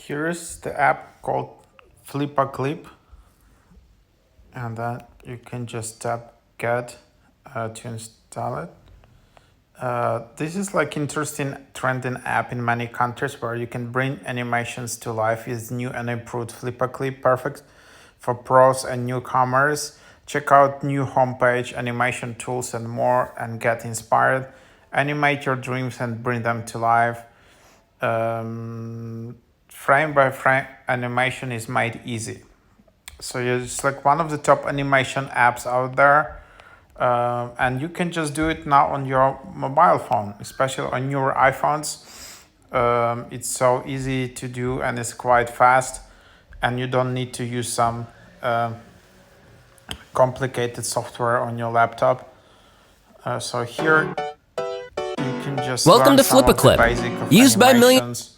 Here's the app called FlipaClip, and then you can just tap get to install it. This is like interesting trending app in many countries where you can bring animations to life with new and improved FlipaClip, perfect for pros and newcomers. Check out new homepage, animation tools and more, and get inspired. Animate your dreams and bring them to life. Frame by frame animation is made easy. So it's like one of the top animation apps out there. And you can just do it now on your mobile phone, especially on your iPhones. It's so easy to do and it's quite fast, and you don't need to use some complicated software on your laptop. So here you can just Welcome learn to some of the FlipaClip, basic of used by animations.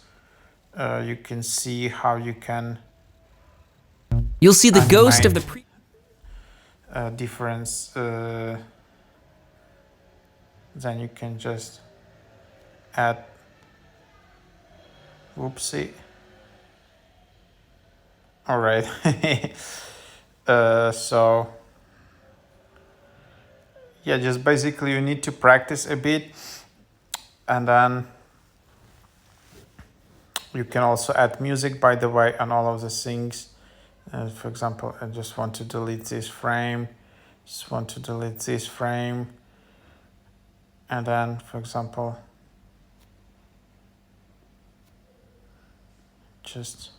You can see how you can You'll see the ghost of animate the difference. Then you can just add. Whoopsie. All right. So yeah, just basically you need to practice a bit, and then you can also add music, by the way, and all of the things. For example, I just want to delete this frame, and then, for example, just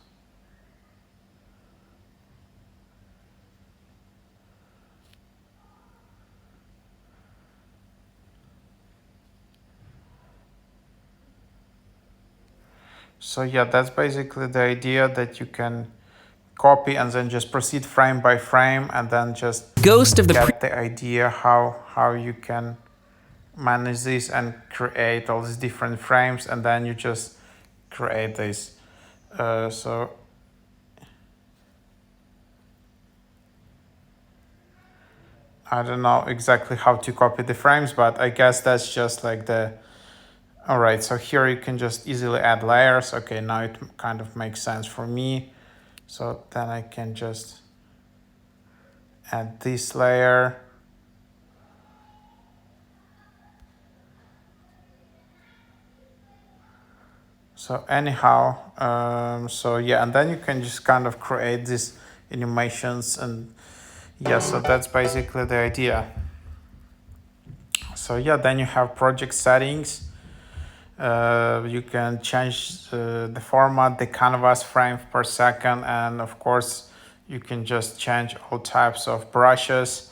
so yeah, that's basically the idea, that you can copy and then just proceed frame by frame, and then just ghost of the get the idea how you can manage this and create all these different frames, and then you just create this. So I don't know exactly how to copy the frames, but I guess that's just like the. All right, so here you can just easily add layers. Okay, now it kind of makes sense for me. So then I can just add this layer. So anyhow, so yeah, and then you can just kind of create these animations, and yeah, so that's basically the idea. So yeah, then you have project settings. You can change the format, the canvas frame per second, and of course you can just change all types of brushes.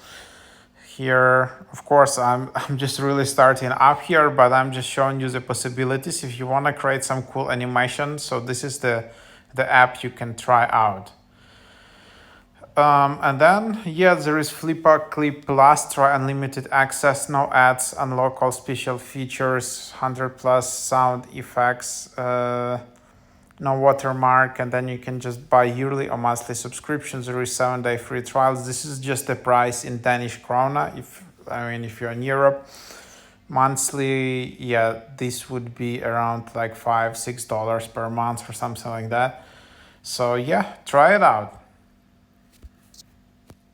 Here, of course, I'm just really starting up here, but I'm just showing you the possibilities if you want to create some cool animation. So this is the app you can try out. And then, yeah, there is FlipaClip Plus, try unlimited access, no ads, unlock all special features, 100 plus sound effects, no watermark, and then you can just buy yearly or monthly subscriptions. There is 7-day free trials. This is just the price in Danish krona. If you're in Europe, monthly, yeah, this would be around like $5-6 per month or something like that. So yeah, try it out.